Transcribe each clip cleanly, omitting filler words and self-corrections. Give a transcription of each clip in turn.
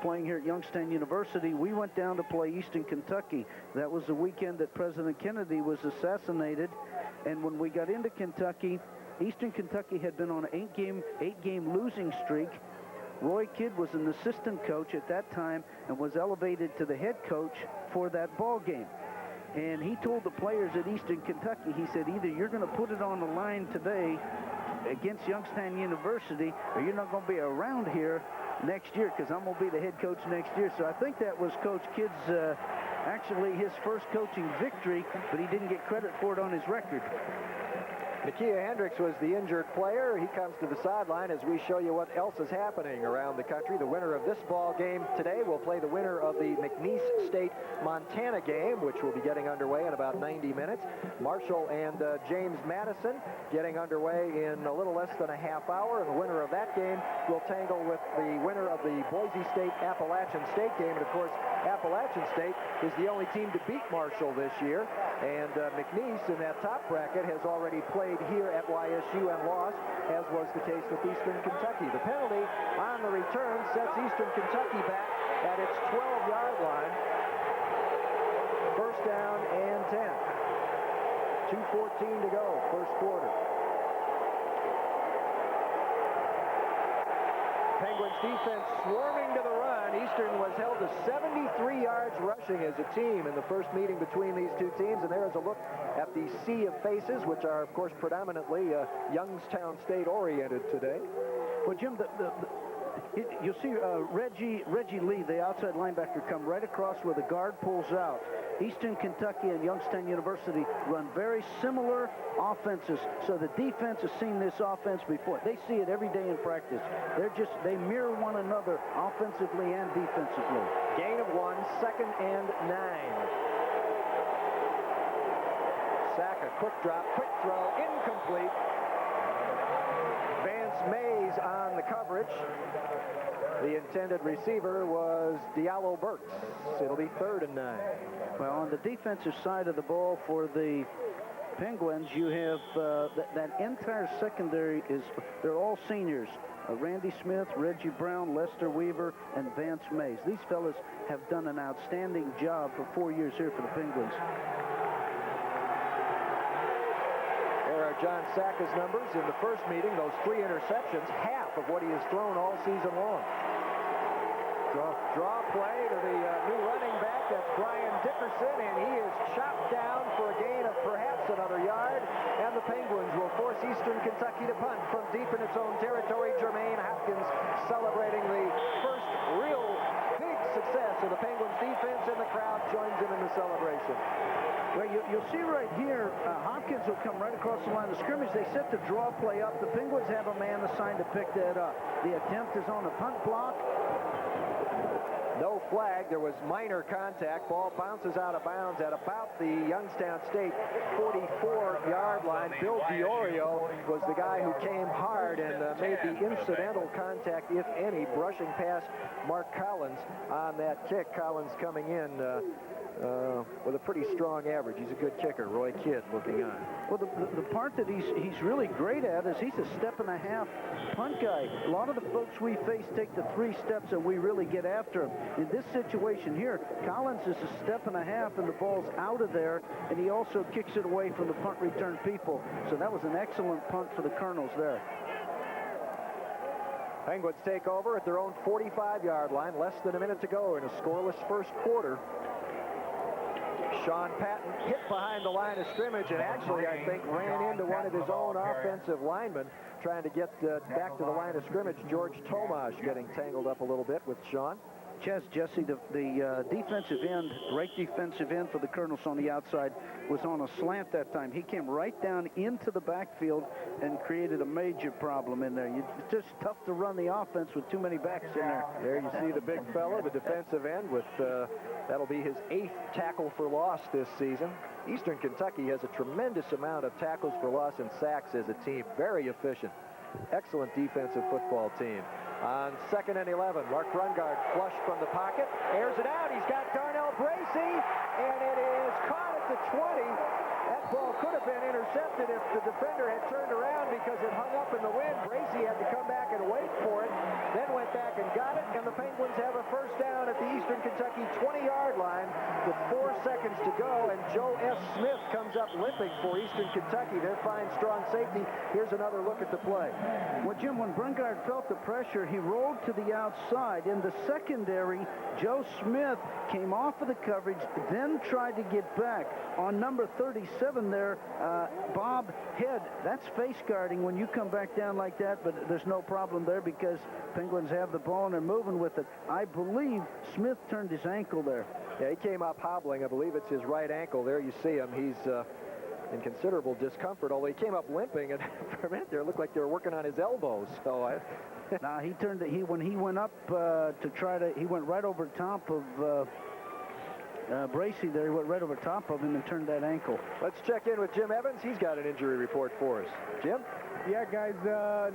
playing here at Youngstown University, we went down to play Eastern Kentucky. That was the weekend that President Kennedy was assassinated. And when we got into Kentucky, Eastern Kentucky had been on an eight-game losing streak. Roy Kidd was an assistant coach at that time and was elevated to the head coach for that ball game. And he told the players at Eastern Kentucky, he said, either you're going to put it on the line today against Youngstown University, or you're not going to be around here next year, because I'm going to be the head coach next year. So I think that was Coach Kidd's, actually his first coaching victory, but he didn't get credit for it on his record. Nakia Hendricks was the injured player. He comes to the sideline as we show you what else is happening around the country. The winner of this ball game today will play the winner of the McNeese State-Montana game, which will be getting underway in about 90 minutes. Marshall and James Madison getting underway in a little less than a half hour. And the winner of that game will tangle with the winner of the Boise State-Appalachian State game. And, of course, Appalachian State is the only team to beat Marshall this year. And McNeese in that top bracket has already played here at YSU and lost, as was the case with Eastern Kentucky. The penalty on the return sets Eastern Kentucky back at its 12-yard line. First down and 10. 2:14 to go, first quarter. Penguins defense swarming to the run. Eastern was held to 73 yards rushing as a team in the first meeting between these two teams. And there is a look at the sea of faces, which are, of course, predominantly Youngstown State-oriented today. Well, Jim, you'll see Reggie Lee, the outside linebacker, come right across where the guard pulls out. Eastern Kentucky and Youngstown University run very similar offenses, so the defense has seen this offense before. They see it every day in practice. They mirror one another offensively and defensively. Gain of 1, second and 9. Sack, a quick drop, quick throw, incomplete. Vance Mays on the coverage. The intended receiver was Diallo Burks. It'll be third and 9. Well, on the defensive side of the ball for the Penguins, you have that entire secondary they're all seniors. Randy Smith, Reggie Brown, Lester Weaver, and Vance Mays. These fellas have done an outstanding job for 4 years here for the Penguins. There are John Sacca's numbers in the first meeting. Those 3 interceptions, half of what he has thrown all season long. Draw play to the new running back. That's Brian Dickerson, and he is chopped down for a gain of perhaps another yard. And the Penguins will force Eastern Kentucky to punt from deep in its own territory. Jermaine Hopkins celebrating the first real big success of the Penguins defense, and the crowd joins him in the celebration. Well, you'll see right here, Hopkins will come right across the line of scrimmage. They set the draw play up. The Penguins have a man assigned to pick that up. The attempt is on a punt block. No flag. There was minor contact. Ball bounces out of bounds at about the Youngstown State 44-yard line. Bill Diorio was the guy who came hard and made the incidental contact, if any, brushing past Mark Collins on that kick. Collins coming in with a pretty strong average. He's a good kicker. Roy Kidd looking on. Well, the part that he's really great at is he's a step-and-a-half punt guy. A lot of the folks we face take the 3 steps and we really get after him. In this situation here, Collins is a step-and-a-half and the ball's out of there, and he also kicks it away from the punt return people. So that was an excellent punt for the Colonels there. Penguins take over at their own 45-yard line. Less than a minute to go in a scoreless first quarter. Sean Patton hit behind the line of scrimmage and actually, I think, ran into one of his own offensive linemen trying to get back to the line of scrimmage. George Tomash getting tangled up a little bit with Sean. Jesse, the defensive end, right defensive end for the Colonels on the outside, was on a slant that time. He came right down into the backfield and created a major problem in there. It's just tough to run the offense with too many backs in there. There you see the big fellow, the defensive end, with that'll be his 8th tackle for loss this season. Eastern Kentucky has a tremendous amount of tackles for loss and sacks as a team. Very efficient. Excellent defensive football team. On 2nd and 11, Mark Brungard flush from the pocket, airs it out. He's got Darnell Bracey, and it is caught at the 20. That ball could have been intercepted if the defender had turned around because it hung up in the wind. Bracy had to come back and wait for it, then went back and got it, and the Penguins have a first down at the Eastern Kentucky 20-yard line with 4 seconds to go, and Joe S. Smith comes up limping for Eastern Kentucky. Their fine, strong safety. Here's another look at the play. Well, Jim, when Brungard felt the pressure, he rolled to the outside. In the secondary, Joe Smith came off of the coverage, then tried to get back. On number 37 there, Bob Head, that's face guarding when you come back down like that, but there's no problem there because Penguins have the ball and they're moving with it. I believe Smith turned his ankle there. Yeah, he came up hobbling. I believe it's his right ankle. There you see him. He's in considerable discomfort, although he came up limping, and for a minute there, it looked like they were working on his elbows. So now when he went up he went right over top of Bracy there. He went right over top of him and turned that ankle. Let's check in with Jim Evans. He's got an injury report for us. Jim? Yeah, guys,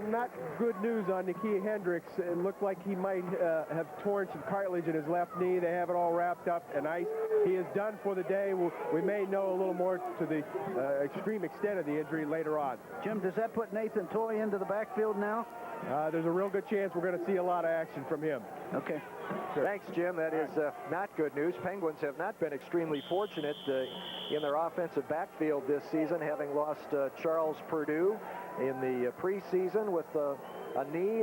not good news on Nikia Hendricks. It looked like he might have torn some cartilage in his left knee. They have it all wrapped up and iced. He is done for the day. We may know a little more to the extreme extent of the injury later on. Jim, does that put Nathan Toy into the backfield now? There's a real good chance we're going to see a lot of action from him. Okay. Sure. Thanks, Jim. That is not good news. Penguins have not been extremely fortunate in their offensive backfield this season, having lost Charles Purdue in the preseason with a knee.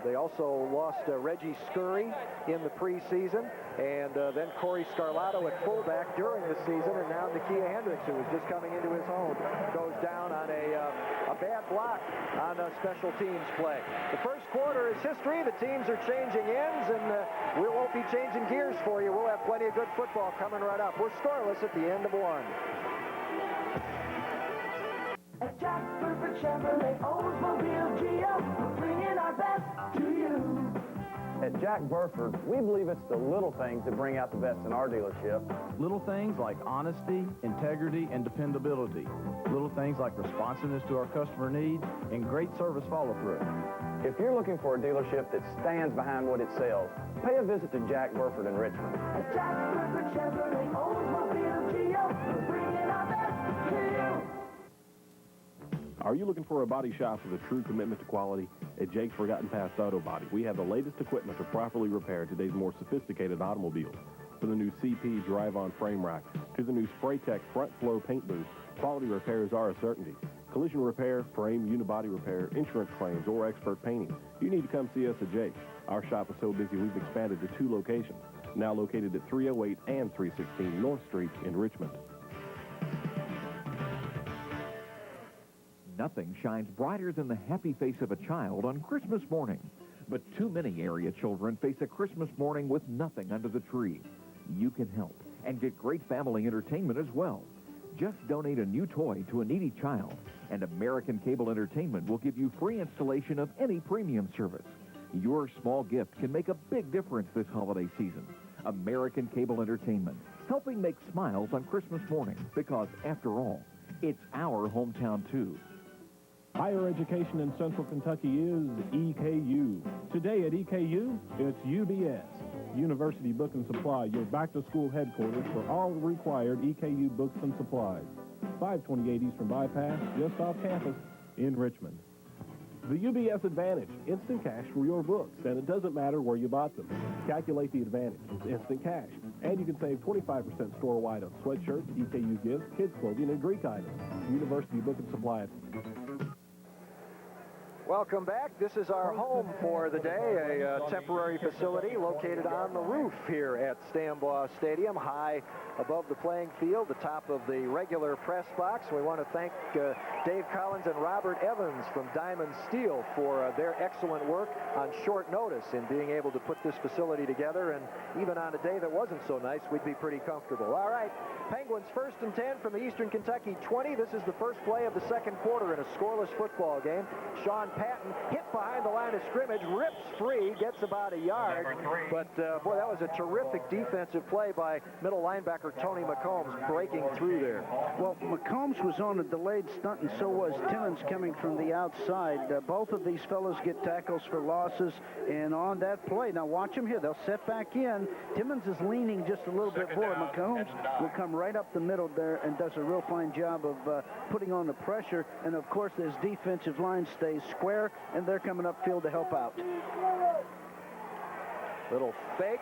They also lost Reggie Scurry in the preseason, and then Corey Scarlato at fullback during the season, and now Nikia Hendricks, who was just coming into his own, goes down on a bad block on a special teams play. The first quarter is history. The teams are changing ends, and we won't be changing gears for you. We'll have plenty of good football coming right up. We're scoreless at the end of one. At Jack Burford Chevrolet Oldsmobile GM, we're bringing our best to you. At Jack Burford, we believe it's the little things that bring out the best in our dealership. Little things like honesty, integrity, and dependability. Little things like responsiveness to our customer needs and great service follow-through. If you're looking for a dealership that stands behind what it sells, pay a visit to Jack Burford in Richmond. At Jack Burford Chevrolet Oldsmobile GM, we're bringing our best to you. Are you looking for a body shop with a true commitment to quality? At Jake's Forgotten Past Auto Body, we have the latest equipment to properly repair today's more sophisticated automobiles. From the new CP drive-on frame rack to the new Spray-Tech front flow paint booth, quality repairs are a certainty. Collision repair, frame, unibody repair, insurance claims, or expert painting. You need to come see us at Jake's. Our shop is so busy we've expanded to 2 locations, now located at 308 and 316 North Street in Richmond. Nothing shines brighter than the happy face of a child on Christmas morning. But too many area children face a Christmas morning with nothing under the tree. You can help and get great family entertainment as well. Just donate a new toy to a needy child, and American Cable Entertainment will give you free installation of any premium service. Your small gift can make a big difference this holiday season. American Cable Entertainment, helping make smiles on Christmas morning, because after all, it's our hometown too. Higher education in Central Kentucky is EKU. Today at EKU, it's UBS. University Book and Supply, your back-to-school headquarters for all required EKU books and supplies. 528 Eastern Bypass, just off campus in Richmond. The UBS Advantage, instant cash for your books, and it doesn't matter where you bought them. Calculate the advantage. It's instant cash. And you can save 25% store-wide on sweatshirts, EKU gifts, kids' clothing, and Greek items. University Book and Supply. Welcome back. This is our home for the day, a temporary facility located on the roof here at Stambaugh Stadium, high above the playing field, the top of the regular press box. We want to thank Dave Collins and Robert Evans from Diamond Steel for their excellent work on short notice in being able to put this facility together, and even on a day that wasn't so nice, we'd be pretty comfortable. All right, Penguins 1st and 10 from the Eastern Kentucky 20. This is the first play of the second quarter in a scoreless football game. Sean Patton, hit behind the line of scrimmage, rips free, gets about a yard. But, boy, that was a terrific defensive play by middle linebacker Tony McCombs breaking through there. Well, McCombs was on a delayed stunt, and so was Timmons coming from the outside. Both of these fellows get tackles for losses, and on that play, now watch them here. They'll set back in. Timmons is leaning just a little bit forward. McCombs will come right up the middle there and does a real fine job of putting on the pressure. And, of course, this defensive line stays square, and they're coming upfield to help out. Little fake,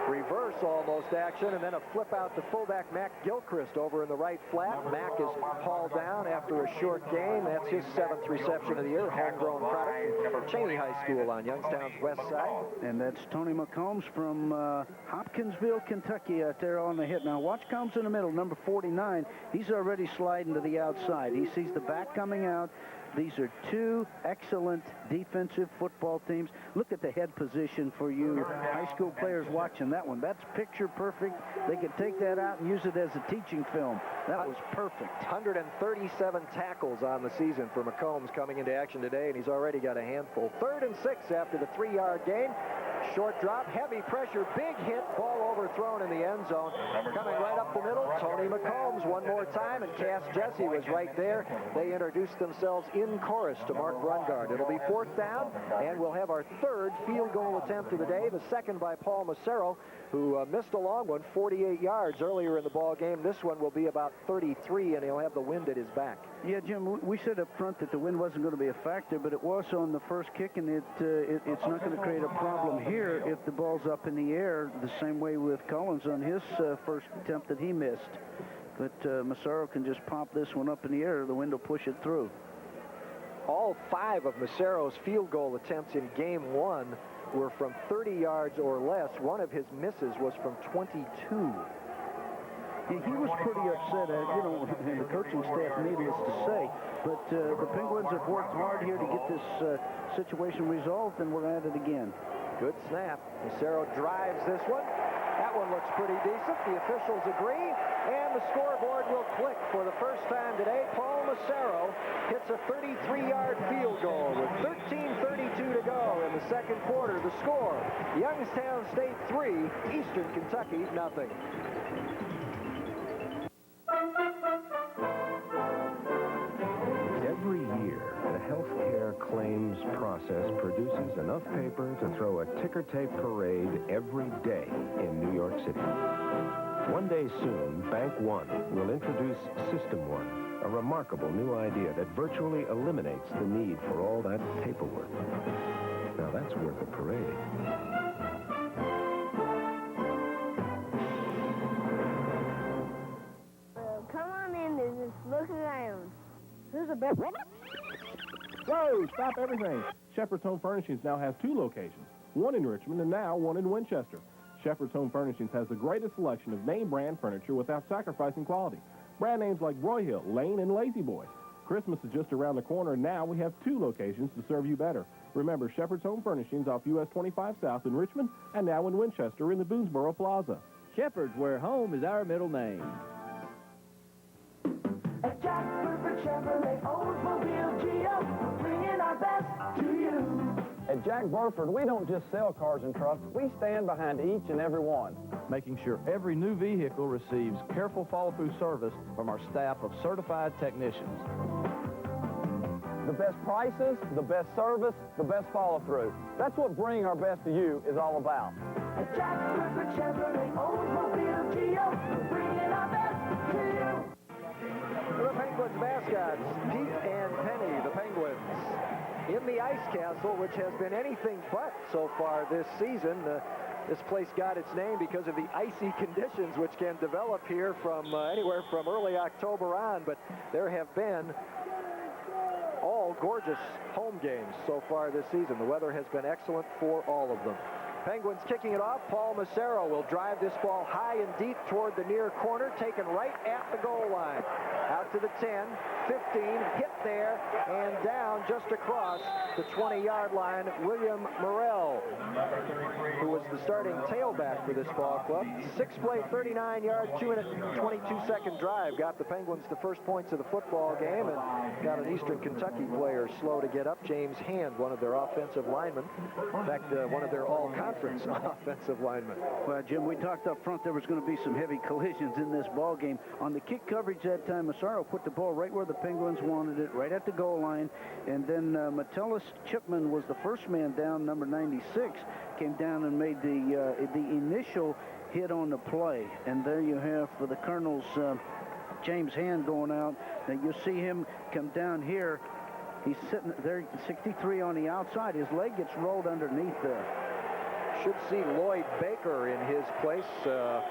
reverse almost action, and then a flip out to fullback Mac Gilchrist over in the right flat. Mac is hauled down after a short gain. That's his 7th reception of the year, homegrown product from Cheney High School on Youngstown's west side. And that's Tony McCombs from Hopkinsville, Kentucky out there on the hit. Now watch Combs in the middle, number 49. He's already sliding to the outside. He sees the back coming out. These are two excellent defensive football teams. Look at the head position for you high school players watching that one. That's picture perfect. They could take that out and use it as a teaching film. That was perfect. 137 tackles on the season for McCombs coming into action today, and he's already got a handful. 3rd and 6 after the 3-yard gain. Short drop, heavy pressure, big hit, ball overthrown in the end zone. Coming right up the middle, Tony McCombs one more time, and Cass Jesse was right there. They introduced themselves in chorus to Mark Brungard. It'll be 4th down, and we'll have our 3rd field goal attempt of the day, the 2nd by Paul Massero, who missed a long one, 48 yards earlier in the ball game. This one will be about 33, and he'll have the wind at his back. Yeah, Jim, we said up front that the wind wasn't going to be a factor, but it was on the first kick, and it's not going to create a problem here if the ball's up in the air, the same way with Collins on his first attempt that he missed. But Massaro can just pop this one up in the air, the wind will push it through. All 5 of Massero's field goal attempts in game 1 were from 30 yards or less. One of his misses was from 22. Yeah, he was pretty upset, and the coaching staff, needless to say. But the Penguins have worked hard here to get this situation resolved, and we're at it again. Good snap. Massero drives this one. That one looks pretty decent. The officials agree, and the scoreboard will click for the first time today. Paul Massero hits a 33-yard field goal with 13:32 to go in the second quarter. The score, Youngstown State 3, Eastern Kentucky 0. Every year, the healthcare claims process produces enough paper to throw a ticker tape parade every day in New York City. One day soon, Bank One will introduce System One, a remarkable new idea that virtually eliminates the need for all that paperwork. Now that's worth a parade. Come on in, just look around. Here's a bed. Whoa, stop everything. Shepherd's Home Furnishings now has 2 locations, one in Richmond and now one in Winchester. Shepherd's Home Furnishings has the greatest selection of name brand furniture without sacrificing quality. Brand names like Broyhill, Lane, and Lazy Boy. Christmas is just around the corner, and now we have 2 locations to serve you better. Remember, Shepherd's Home Furnishings off US 25 South in Richmond and now in Winchester in the Boonesboro Plaza. Shepherd's, where home is our middle name. At Jack Burford Chevrolet Oldsmobile Geo, bringing our best to you. At Jack Burford, we don't just sell cars and trucks, we stand behind each and every one. Making sure every new vehicle receives careful follow-through service from our staff of certified technicians. The best prices, the best service, the best follow-through. That's what bringing our best to you is all about. At Jack Burford Chevrolet Oldsmobile Geo, bringing our best to you. The Penguins mascots, Pete and Penny, the Penguins, in the Ice Castle, which has been anything but so far this season. This place got its name because of the icy conditions which can develop here from anywhere from early October on, but there have been all gorgeous home games so far this season. The weather has been excellent for all of them. Penguins kicking it off. Paul Massaro will drive this ball high and deep toward the near corner, taken right at the goal line. Out to the 10, 15, hit there, and down just across the 20-yard line, William Morrell, who was the starting tailback for this ball club. 6-play, 39-yard, 2-minute, 22-second drive got the Penguins the first points of the football game and got an Eastern Kentucky player slow to get up. James Hand, one of their offensive linemen. In fact, one of their all-conference offensive linemen. Well, Jim, we talked up front there was going to be some heavy collisions in this ball game. On the kick coverage that time, Massaro put the ball right where the Penguins wanted it, right at the goal line. And then Metellus Chipman was the first man down, number 96, came down and made the initial hit on the play. And there you have for the Colonels, James Hand going out. Now you see him come down here. He's sitting there, 63 on the outside. His leg gets rolled underneath there. Should see Lloyd Baker in his place, a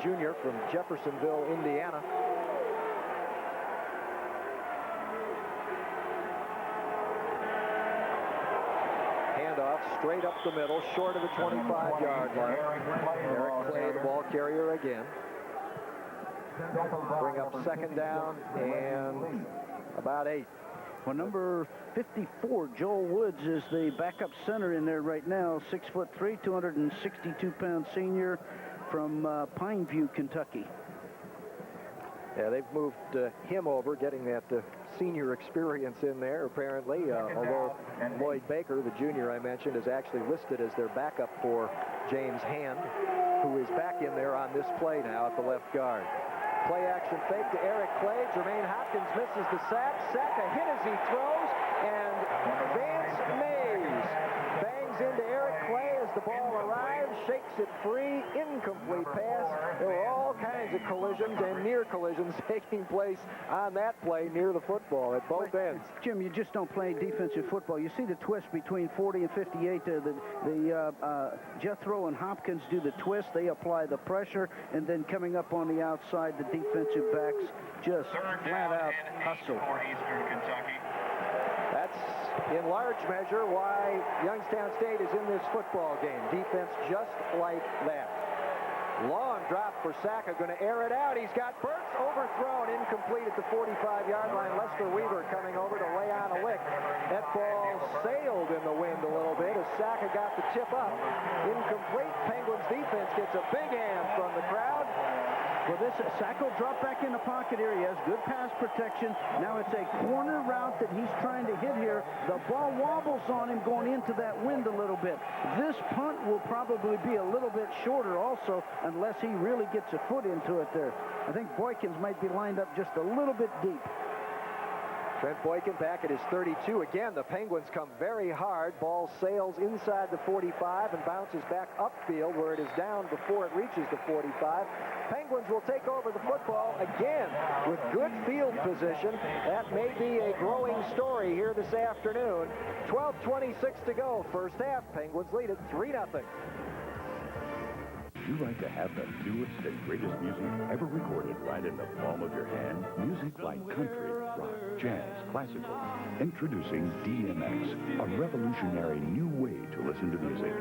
junior from Jeffersonville, Indiana. Handoff straight up the middle, short of the 25-yard line. Eric Clay, the ball carrier again. Bring up second down and about 8. Well, number 54, Joel Woods, is the backup center in there right now. 6'3", 262-pound senior from Pineview, Kentucky. Yeah, they've moved him over, getting that senior experience in there, apparently. Although Lloyd Baker, the junior I mentioned, is actually listed as their backup for James Hand, who is back in there on this play now at the left guard. Play action fake to Eric Clay. Jermaine Hopkins misses the sack. Sack a hit as he throws. And Vance Mays bangs into Eric Clay as the ball arrives, shakes it free, incomplete pass. There were all kinds of collisions and near collisions taking place on that play near the football at both ends. Jim, you just don't play defensive football. You see the twist between 40 and 58. Jethro and Hopkins do the twist. They apply the pressure, and then coming up on the outside, the defensive backs just flat out hustle. That's in large measure why Youngstown State is in this football game. Defense just like that. Long drop for Saka, going to air it out. He's got Burks overthrown, incomplete at the 45-yard line. Lester Weaver coming over to lay on a lick. That ball sailed in the wind a little bit as Saka got the tip up. Incomplete. Penguins defense gets a big hand from the crowd. Well, this Sacco dropped back in the pocket here. He has good pass protection. Now it's a corner route that he's trying to hit here. The ball wobbles on him going into that wind a little bit. This punt will probably be a little bit shorter also unless he really gets a foot into it there. I think Boykins might be lined up just a little bit deep. Trent Boykin back at his 32. Again, the Penguins come very hard. Ball sails inside the 45 and bounces back upfield where it is down before it reaches the 45. Penguins will take over the football again with good field position. That may be a growing story here this afternoon. 12:26 to go. First half, Penguins lead it 3-0. You like to have the newest and greatest music ever recorded right in the palm of your hand? Music like country, rock, jazz, classical. Introducing DMX, a revolutionary new way to listen to music.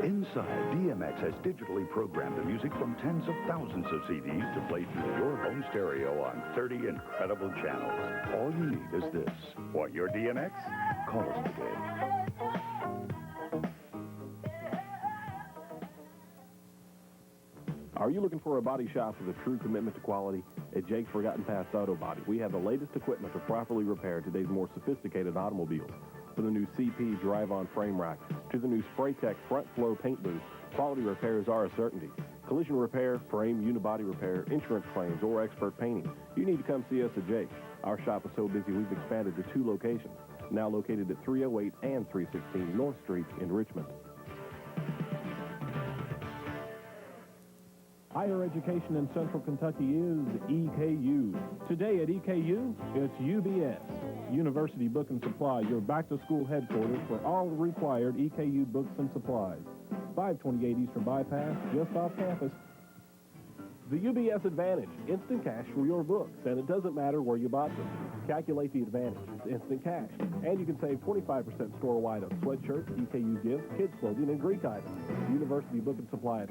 Inside, DMX has digitally programmed the music from tens of thousands of CDs to play through your home stereo on 30 incredible channels. All you need is this. Want your DMX? Call us today. Are you looking for a body shop with a true commitment to quality? At Jake's Forgotten Past Auto Body, we have the latest equipment to properly repair today's more sophisticated automobiles. From the new CP drive-on frame rack to the new Spraytech front flow paint booth, quality repairs are a certainty. Collision repair, frame, unibody repair, insurance claims, or expert painting. You need to come see us at Jake's. Our shop is so busy we've expanded to 2 locations, now located at 308 and 316 North Street in Richmond. Higher education in Central Kentucky is EKU. Today at EKU, it's UBS, University Book and Supply, your back-to-school headquarters for all required EKU books and supplies. 528 Eastern Bypass, just off campus. The UBS Advantage, instant cash for your books, and it doesn't matter where you bought them. Calculate the advantage. It's instant cash. And you can save 25% store-wide on sweatshirts, EKU gifts, kids' clothing, and Greek items. University Book and Supply.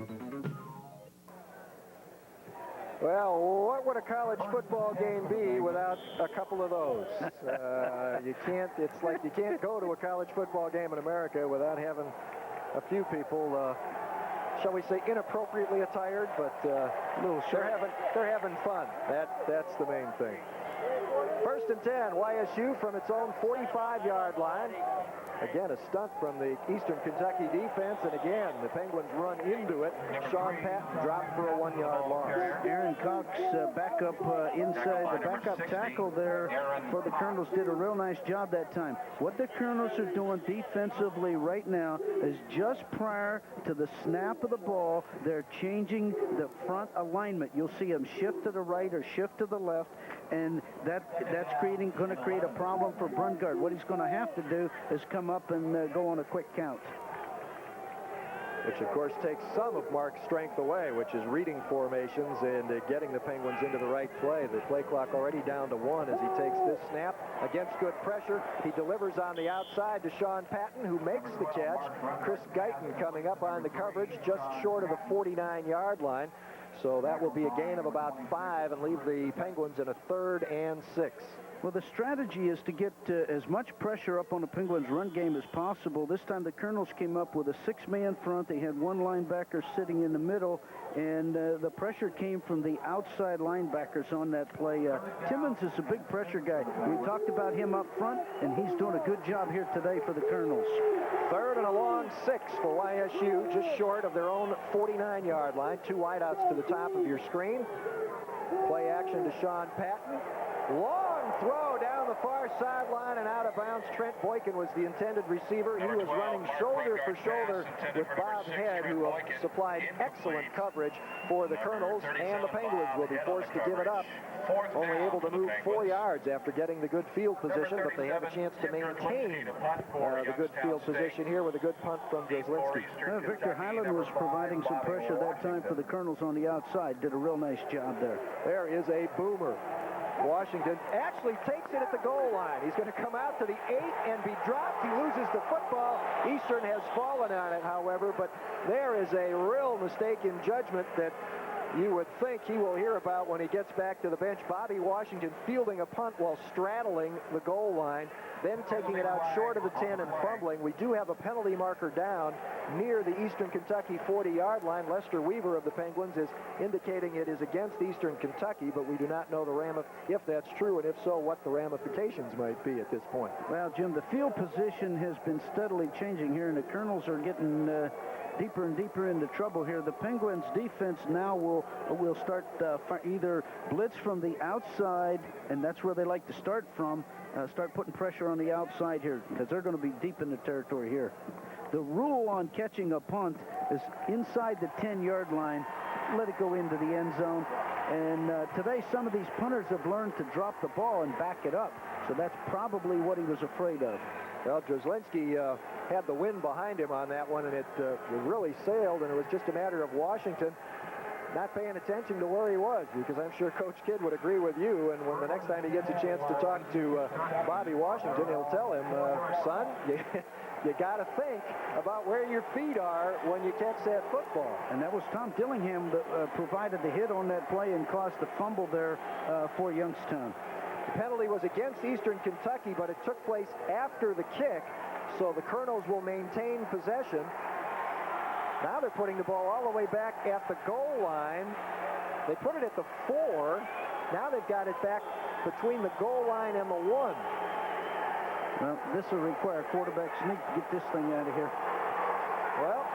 Well, what would a college football game be without a couple of those? It's like you can't go to a college football game in America without having a few people, shall we say, inappropriately attired, but they're having fun. That's the main thing. First and 10, YSU from its own 45-yard line. Again, a stunt from the Eastern Kentucky defense, and again, the Penguins run into it. Sean Patton dropped for a 1-yard loss. Aaron Cox back up inside. The backup tackle there for the Colonels did a real nice job that time. What the Colonels are doing defensively right now is just prior to the snap of the ball, they're changing the front alignment. You'll see them shift to the right or shift to the left, and that's going to create a problem for Brungard. What he's going to have to do is come up and go on a quick count. Which, of course, takes some of Mark's strength away, which is reading formations and getting the Penguins into the right play. The play clock already down to 1 as he takes this snap against good pressure. He delivers on the outside to Sean Patton, who makes the catch. Chris Guyton coming up on the coverage just short of the 49-yard line. So that will be a gain of about 5 and leave the Penguins in a 3rd and 6. Well, the strategy is to get as much pressure up on the Penguins' run game as possible. This time the Colonels came up with a 6-man front. They had one linebacker sitting in the middle, and the pressure came from the outside linebackers on that play. Timmons is a big pressure guy. We talked about him up front, and he's doing a good job here today for the Colonels. 3rd and a long 6 for YSU, just short of their own 49-yard line. 2 wideouts to the top of your screen. Play action to Sean Patton. Long throw down the far sideline and out of bounds. Trent Boykin was the intended receiver. He was running shoulder for shoulder with Bob Head, who supplied excellent coverage for the Colonels, and the Penguins will be forced to give it up. Only able to move 4 yards after getting the good field position, but they have a chance to maintain the good field position here with a good punt from Jaslinski. Victor Highland was providing some pressure that time for the Colonels on the outside. Did a real nice job there. There is a boomer. Washington actually takes it at the goal line. He's going to come out to the 8 and be dropped. He loses the football. Eastern has fallen on it, however, but there is a real mistake in judgment that you would think he will hear about when he gets back to the bench. Bobby Washington fielding a punt while straddling the goal line, then taking it out short of the 10 and fumbling. We do have a penalty marker down near the Eastern Kentucky 40-yard line. Lester Weaver of the Penguins is indicating it is against Eastern Kentucky, but we do not know if that's true, and if so, what the ramifications might be at this point. Well, Jim, the field position has been steadily changing here, and the Colonels are getting deeper and deeper into trouble here. The Penguins defense now will start either blitz from the outside, and that's where they like to start from, start putting pressure on the outside here, because they're going to be deep in the territory here. The rule on catching a punt is inside the 10-yard line, let it go into the end zone. And today some of these punters have learned to drop the ball and back it up, so that's probably what he was afraid of. Well, Jaslinski had the wind behind him on that one, and it really sailed, and it was just a matter of Washington not paying attention to where he was, because I'm sure Coach Kidd would agree with you, and when the next time he gets a chance to talk to Bobby Washington, he'll tell him, son, you got to think about where your feet are when you catch that football. And that was Tom Dillingham that provided the hit on that play and caused the fumble there for Youngstown. The penalty was against Eastern Kentucky, but it took place after the kick, so the Colonels will maintain possession. Now they're putting the ball all the way back at the goal line. They put it at the 4. Now they've got it back between the goal line and the 1. Well, this will require a quarterback sneak to get this thing out of here. Well,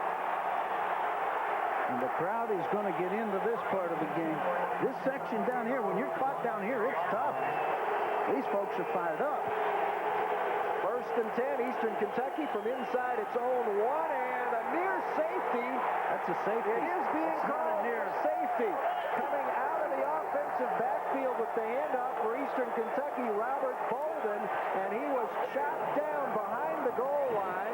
and the crowd is going to get into this part of the game. This section down here, when you're caught down here, it's tough. These folks are fired up. 1st and 10, Eastern Kentucky from inside its own 1, and a near safety. That's a safety. It is being called near safety. Coming out of the offensive backfield with the handoff for Eastern Kentucky, Robert Bolden, and he was shot down behind the goal line.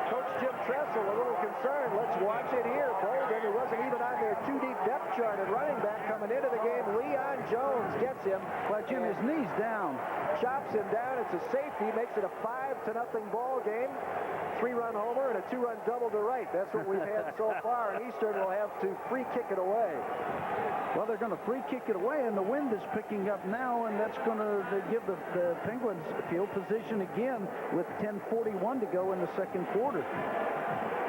Coach Jim Tressel a little concerned. Let's watch it here. Bolden, who wasn't even on their 2-deep depth chart at running back coming into the game. Leon Jones gets him. Well, Jim, his knee's down. Chops him down. It's a safety. Makes it a 5-0 ball game. 3-run homer and a 2-run double to right. That's what we've had so far, and Eastern will have to free kick it away. Well, they're going to free kick it away, and the wind is picking up now, and that's going to give the Penguins field position again with 10:41 to go in the second quarter.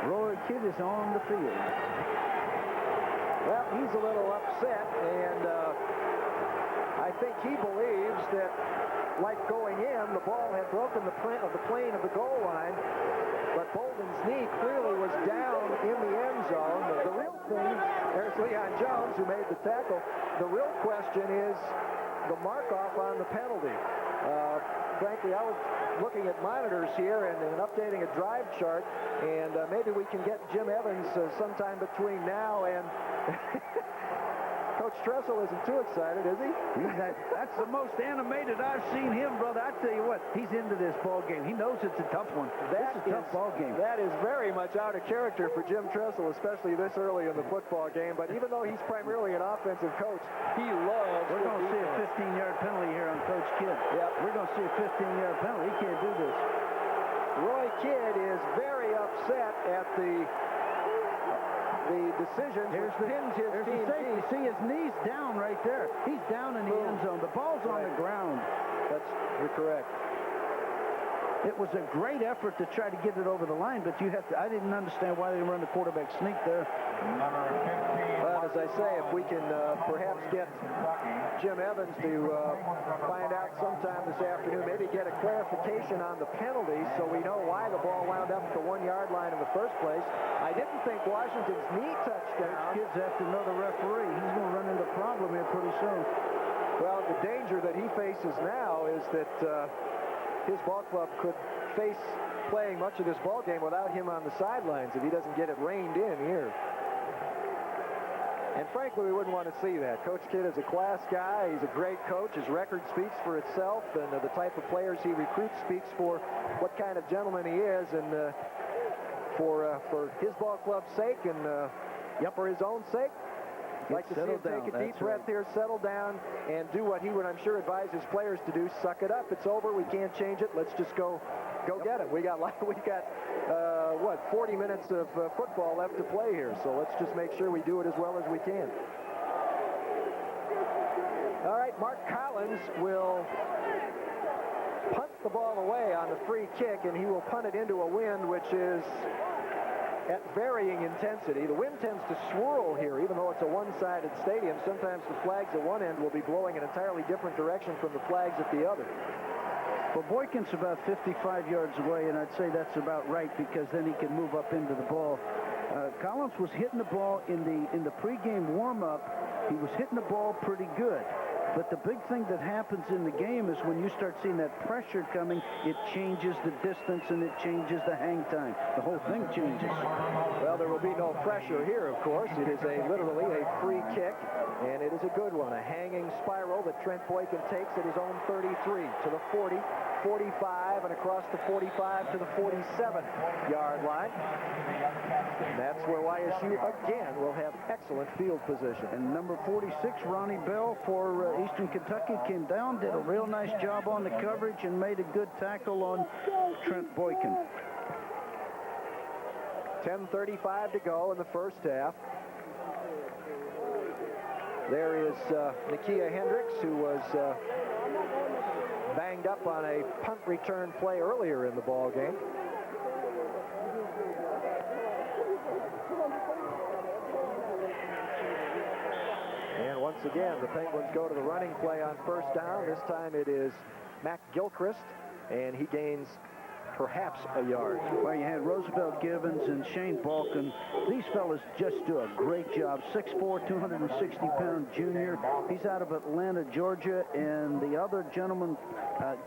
Roy Kidd is on the field. Well, he's a little upset, and I think he believes that, like going in, the ball had broken the plane of the goal line, but Bolden's knee clearly was down in the end zone. The real thing, there's Leon Jones who made the tackle. The real question is the mark-off on the penalty. Frankly, I was looking at monitors here and updating a drive chart, and maybe we can get Jim Evans sometime between now and... Coach Tressel isn't too excited, is he? That's the most animated I've seen him, brother. I tell you what, he's into this ball game. He knows it's a tough one. This is a tough ball game. That is very much out of character for Jim Tressel, especially this early in the football game. But even though he's primarily an offensive coach, he loves. We're going to see a 15-yard penalty here on Coach Kidd. Yeah, we're going to see a 15-yard penalty. He can't do this. Roy Kidd is very upset at the decisions which pins his team. You see his knees down right there. He's down in the end zone. The ball's on the ground. You're correct. It was a great effort to try to get it over the line, but I didn't understand why they didn't run the quarterback sneak there. Well, as I say, if we can perhaps get Jim Evans to find out sometime this afternoon, maybe get a clarification on the penalty so we know why the ball wound up at the 1-yard line in the first place. I didn't think Washington's knee touched down. Kids have to know the referee. He's going to run into a problem here pretty soon. Well, the danger that he faces now is that his ball club could face playing much of this ball game without him on the sidelines if he doesn't get it reined in here. And frankly, we wouldn't want to see that. Coach Kidd is a class guy. He's a great coach. His record speaks for itself, and the type of players he recruits speaks for what kind of gentleman he is. And for his ball club's sake and for his own sake, I'd like to see him take a deep breath here, settle down, and do what he would, I'm sure, advise his players to do. Suck it up. It's over. We can't change it. Let's just go get it. We got 40 minutes of football left to play here, so let's just make sure we do it as well as we can. All right, Mark Collins will punt the ball away on the free kick, and he will punt it into a wind which is at varying intensity. The wind tends to swirl here, even though it's a one-sided stadium. Sometimes the flags at one end will be blowing an entirely different direction from the flags at the other. Well, Boykin's about 55 yards away, and I'd say that's about right because then he can move up into the ball. Collins was hitting the ball in the pregame warm-up. He was hitting the ball pretty good. But the big thing that happens in the game is when you start seeing that pressure coming, it changes the distance and it changes the hang time. The whole thing changes. Well, there will be no pressure here, of course. It is literally a free kick, and it is a good one. A hanging spiral that Trent Boykin takes at his own 33 to the 40, 45, and across the 45 to the 47-yard line. That's where YSU, again, will have excellent field position. And number 46, Ronnie Bell for Eastern Kentucky, came down, did a real nice job on the coverage, and made a good tackle on Trent Boykin. 10:35 to go in the first half. There is Nakia Hendricks, who was banged up on a punt return play earlier in the ball game. And once again, the Penguins go to the running play on first down. This time it is Mac Gilchrist, and he gains perhaps a yard. Well, you had Roosevelt Givens and Shane Balkin. These fellas just do a great job. 6'4", 260-pound junior. He's out of Atlanta, Georgia, and the other gentleman,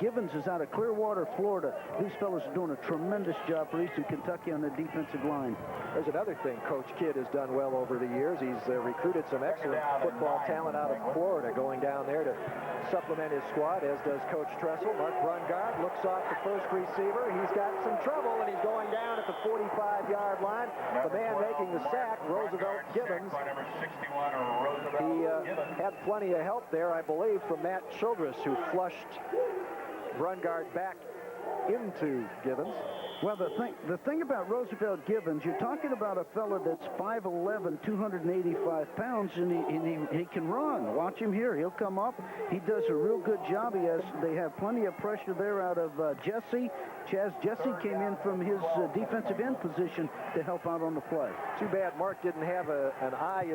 Givens, is out of Clearwater, Florida. These fellas are doing a tremendous job for Eastern Kentucky on the defensive line. There's another thing Coach Kidd has done well over the years. He's recruited some excellent football talent out of Florida, going down there to supplement his squad, as does Coach Tressel. Mark Brungard looks off the first receiver. He's got some trouble, and he's going down at the 45-yard line. The man making the sack, Roosevelt Gibbons. He had plenty of help there, I believe, from Matt Childress, who flushed Brungard back into Gibbons. Well, the thing about Roosevelt Gibbons, you're talking about a fella that's 5'11", 285 pounds, and he can run. Watch him here. He'll come up. He does a real good job. They have plenty of pressure there out of Jesse. Chaz Jesse came in from his defensive end position to help out on the play. Too bad Mark didn't have an eye